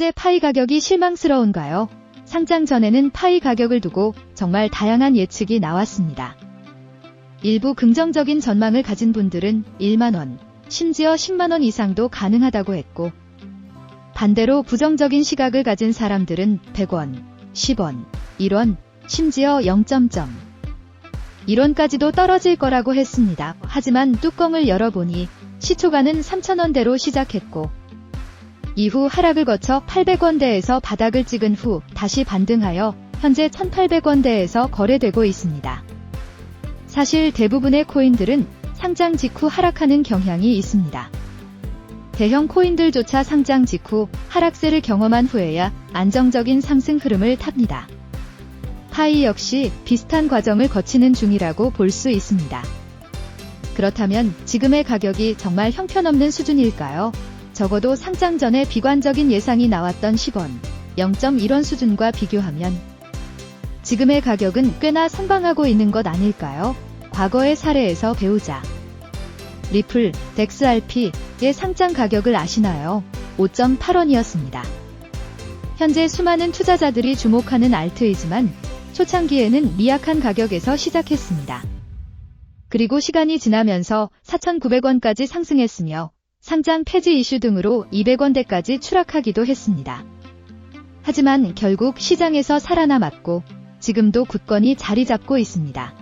현재 파이 가격이 실망스러운가요? 상장 전에는 파이 가격을 두고 정말 다양한 예측이 나왔습니다. 일부 긍정적인 전망을 가진 분들은 1만원, 심지어 10만원 이상도 가능하다고 했고, 반대로 부정적인 시각을 가진 사람들은 100원, 10원, 1원, 심지어 0.1원까지도 떨어질 거라고 했습니다. 하지만 뚜껑을 열어보니 시초가는 3,000원대로 시작했고, 이후 하락을 거쳐 800원대에서 바닥을 찍은 후 다시 반등하여 현재 1,800원대에서 거래되고 있습니다. 사실 대부분의 코인들은 상장 직후 하락하는 경향이 있습니다. 대형 코인들조차 상장 직후 하락세를 경험한 후에야 안정적인 상승 흐름을 탑니다. 파이 역시 비슷한 과정을 거치는 중이라고 볼 수 있습니다. 그렇다면 지금의 가격이 정말 형편없는 수준일까요? 적어도 상장 전에 비관적인 예상이 나왔던 10원, 0.1원 수준과 비교하면 지금의 가격은 꽤나 선방하고 있는 것 아닐까요? 과거의 사례에서 배우자. 리플, XRP의 상장 가격을 아시나요? 5.8원이었습니다. 현재 수많은 투자자들이 주목하는 알트이지만 초창기에는 미약한 가격에서 시작했습니다. 그리고 시간이 지나면서 4,900원까지 상승했으며 상장 폐지 이슈 등으로 200원대까지 추락하기도 했습니다. 하지만 결국 시장에서 살아남았고 지금도 굳건히 자리 잡고 있습니다.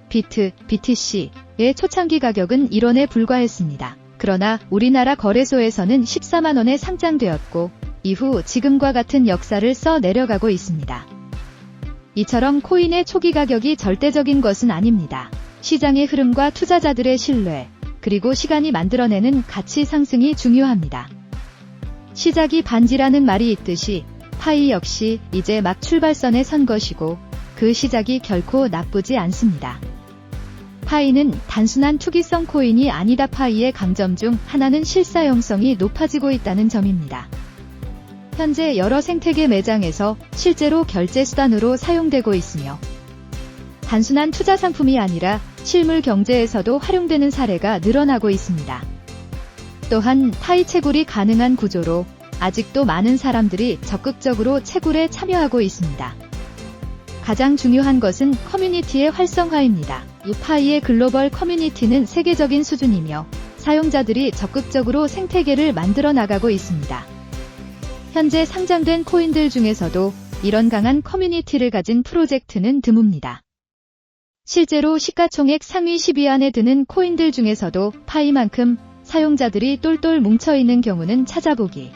비트, BTC의 초창기 가격은 1원에 불과했습니다. 그러나 우리나라 거래소에서는 14만원에 상장되었고 이후 지금과 같은 역사를 써 내려가고 있습니다. 이처럼 코인의 초기 가격이 절대적인 것은 아닙니다. 시장의 흐름과 투자자들의 신뢰, 그리고 시간이 만들어내는 가치 상승이 중요합니다. 시작이 반지라는 말이 있듯이 파이 역시 이제 막 출발선에 선 것이고 그 시작이 결코 나쁘지 않습니다. 파이는 단순한 투기성 코인이 아니다. 파이의 강점 중 하나는 실사용성이 높아지고 있다는 점입니다. 현재 여러 생태계 매장에서 실제로 결제 수단으로 사용되고 있으며 단순한 투자 상품이 아니라 실물 경제에서도 활용되는 사례가 늘어나고 있습니다. 또한 파이 채굴이 가능한 구조로 아직도 많은 사람들이 적극적으로 채굴에 참여하고 있습니다. 가장 중요한 것은 커뮤니티의 활성화입니다. 이 파이의 글로벌 커뮤니티는 세계적인 수준이며 사용자들이 적극적으로 생태계를 만들어 나가고 있습니다. 현재 상장된 코인들 중에서도 이런 강한 커뮤니티를 가진 프로젝트는 드뭅니다. 실제로 시가총액 상위 10위 안에 드는 코인들 중에서도 파이만큼 사용자들이 똘똘 뭉쳐있는 경우는 찾아보기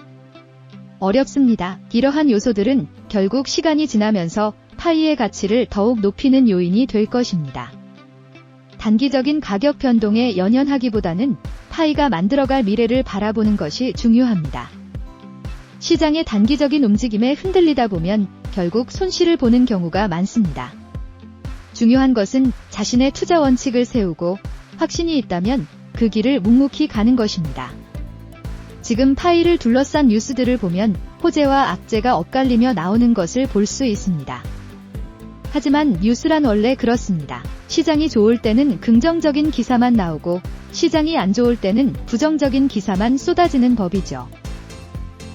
어렵습니다. 이러한 요소들은 결국 시간이 지나면서 파이의 가치를 더욱 높이는 요인이 될 것입니다. 단기적인 가격 변동에 연연하기보다는 파이가 만들어갈 미래를 바라보는 것이 중요합니다. 시장의 단기적인 움직임에 흔들리다 보면 결국 손실을 보는 경우가 많습니다. 중요한 것은 자신의 투자 원칙을 세우고 확신이 있다면 그 길을 묵묵히 가는 것입니다. 지금 파이를 둘러싼 뉴스들을 보면 호재와 악재가 엇갈리며 나오는 것을 볼 수 있습니다. 하지만 뉴스란 원래 그렇습니다. 시장이 좋을 때는 긍정적인 기사만 나오고 시장이 안 좋을 때는 부정적인 기사만 쏟아지는 법이죠.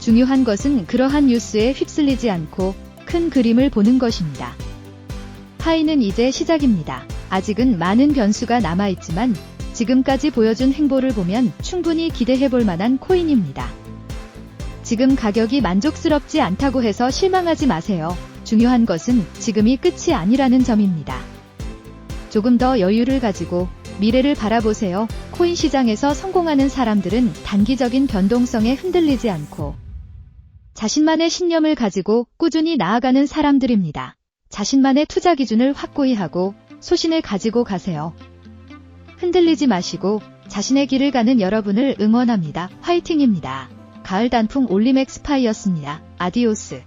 중요한 것은 그러한 뉴스에 휩쓸리지 않고 큰 그림을 보는 것입니다. 파이는 이제 시작입니다. 아직은 많은 변수가 남아있지만 지금까지 보여준 행보를 보면 충분히 기대해볼 만한 코인입니다. 지금 가격이 만족스럽지 않다고 해서 실망하지 마세요. 중요한 것은 지금이 끝이 아니라는 점입니다. 조금 더 여유를 가지고 미래를 바라보세요. 코인 시장에서 성공하는 사람들은 단기적인 변동성에 흔들리지 않고 자신만의 신념을 가지고 꾸준히 나아가는 사람들입니다. 자신만의 투자 기준을 확고히 하고 소신을 가지고 가세요. 흔들리지 마시고 자신의 길을 가는 여러분을 응원합니다. 화이팅입니다. 가을 단풍 올림엑스파이였습니다. 아디오스.